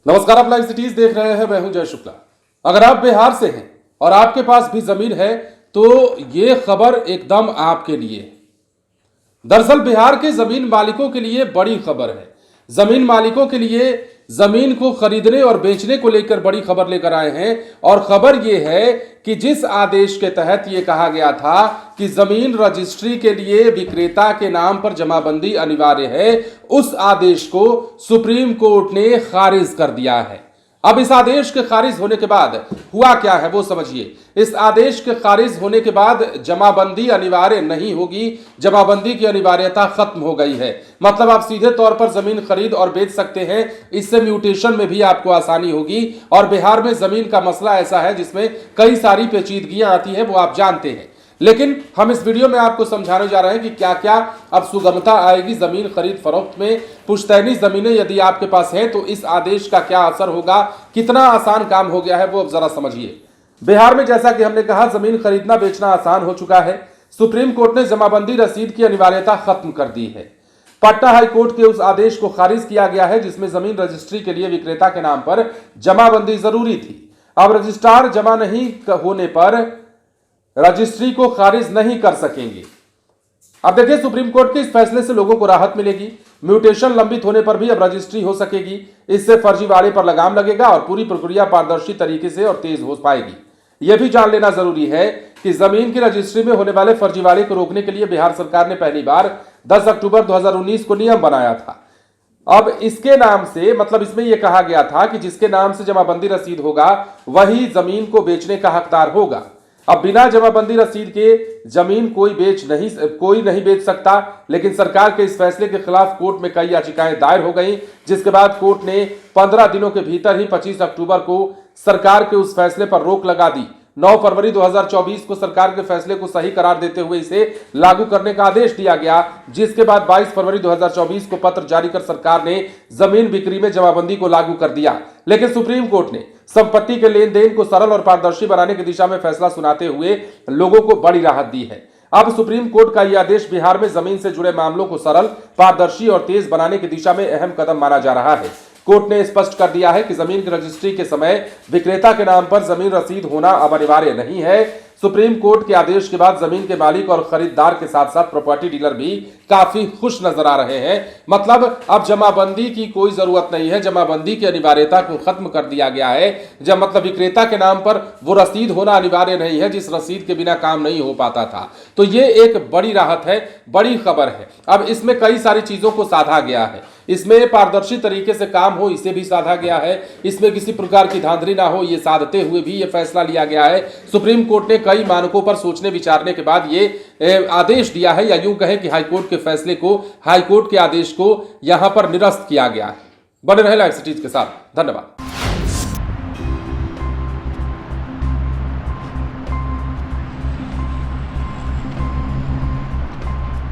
नमस्कार, आप live cities देख रहे हैं। मैं हूं जय शुक्ला। अगर आप बिहार से हैं और आपके पास भी जमीन है तो ये खबर एकदम आपके लिए। दरअसल बिहार के जमीन मालिकों के लिए बड़ी खबर है। जमीन मालिकों के लिए जमीन को खरीदने और बेचने को लेकर बड़ी खबर लेकर आए हैं। और खबर यह है कि जिस आदेश के तहत यह कहा गया था कि जमीन रजिस्ट्री के लिए विक्रेता के नाम पर जमाबंदी अनिवार्य है, उस आदेश को सुप्रीम कोर्ट ने खारिज कर दिया है। अब इस आदेश के खारिज होने के बाद हुआ क्या है वो समझिए। इस आदेश के खारिज होने के बाद जमाबंदी अनिवार्य नहीं होगी, जमाबंदी की अनिवार्यता खत्म हो गई है। मतलब आप सीधे तौर पर जमीन खरीद और बेच सकते हैं। इससे म्यूटेशन में भी आपको आसानी होगी। और बिहार में जमीन का मसला ऐसा है जिसमें कई सारी पेचीदगियां आती है, वो आप जानते हैं। लेकिन हम इस वीडियो में आपको समझाने जा रहे हैं कि क्या क्या अब सुगमता आएगी जमीन खरीद फरोख्त में। पुश्तैनी जमीनें यदि आपके पास है तो इस आदेश का क्या असर होगा, कितना आसान काम हो गया है वो अब जरा समझिए। बिहार में जैसा कि हमने कहा, जमीन खरीदना बेचना आसान हो चुका है। सुप्रीम कोर्ट ने जमाबंदी रसीद की अनिवार्यता खत्म कर दी है। पटना हाईकोर्ट के उस आदेश को खारिज किया गया है जिसमें जमीन रजिस्ट्री के लिए विक्रेता के नाम पर जमाबंदी जरूरी थी। अब रजिस्ट्रार जमा नहीं होने पर रजिस्ट्री को खारिज नहीं कर सकेंगे। अब देखिए, सुप्रीम कोर्ट के इस फैसले से लोगों को राहत मिलेगी। म्यूटेशन लंबित होने पर भी अब रजिस्ट्री हो सकेगी। इससे फर्जीवाड़े पर लगाम लगेगा और पूरी प्रक्रिया पारदर्शी तरीके से और तेज हो पाएगी। यह भी जान लेना जरूरी है कि जमीन की रजिस्ट्री में होने वाले फर्जीवाड़े को रोकने के लिए बिहार सरकार ने पहली बार 10 अक्टूबर 2019 को नियम बनाया था। अब इसके नाम से, मतलब इसमें यह कहा गया था कि जिसके नाम से जमाबंदी रसीद होगा वही जमीन को बेचने का हकदार होगा। अब बिना जमाबंदी रसीद के जमीन कोई नहीं बेच सकता। लेकिन सरकार के इस फैसले के खिलाफ कोर्ट में कई याचिकाएं दायर हो गई, जिसके बाद कोर्ट ने 15 दिनों के भीतर ही 25 अक्टूबर को सरकार के उस फैसले पर रोक लगा दी। 9 फरवरी 2024 को सरकार के फैसले को सही करार देते हुए इसे लागू करने का आदेश दिया गया, जिसके बाद 22 फरवरी 2024 को पत्र जारी कर सरकार ने जमीन बिक्री में जमाबंदी को लागू कर दिया। लेकिन सुप्रीम कोर्ट ने संपत्ति के लेन देन को सरल और पारदर्शी बनाने की दिशा में फैसला सुनाते हुए लोगों को बड़ी राहत दी है। अब सुप्रीम कोर्ट का यह आदेश बिहार में जमीन से जुड़े मामलों को सरल, पारदर्शी और तेज बनाने की दिशा में अहम कदम माना जा रहा है। कोर्ट ने स्पष्ट कर दिया है कि जमीन की रजिस्ट्री के समय विक्रेता के नाम पर जमीन रसीद होना अब अनिवार्य नहीं है। सुप्रीम कोर्ट के आदेश के बाद जमीन के मालिक और खरीदार के साथ साथ प्रॉपर्टी डीलर भी काफी खुश नजर आ रहे हैं। मतलब अब जमाबंदी की कोई जरूरत नहीं है, जमाबंदी की अनिवार्यता को खत्म कर दिया गया है। जब मतलब विक्रेता के नाम पर वो रसीद होना अनिवार्य नहीं है जिस रसीद के बिना काम नहीं हो पाता था। तो ये एक बड़ी राहत है, बड़ी खबर है। अब इसमें कई सारी चीजों को साधा गया है। इसमें पारदर्शी तरीके से काम हो, इसे भी साधा गया है। इसमें किसी प्रकार की धांधली ना हो, ये साधते हुए भी ये फैसला लिया गया है। सुप्रीम कोर्ट ने कई मानकों पर सोचने विचारने के बाद ये आदेश दिया है, या यूं कहें कि हाईकोर्ट के फैसले को, हाईकोर्ट के आदेश को यहां पर निरस्त किया गया है। बने रहे लाइव सिटीज के साथ। धन्यवाद।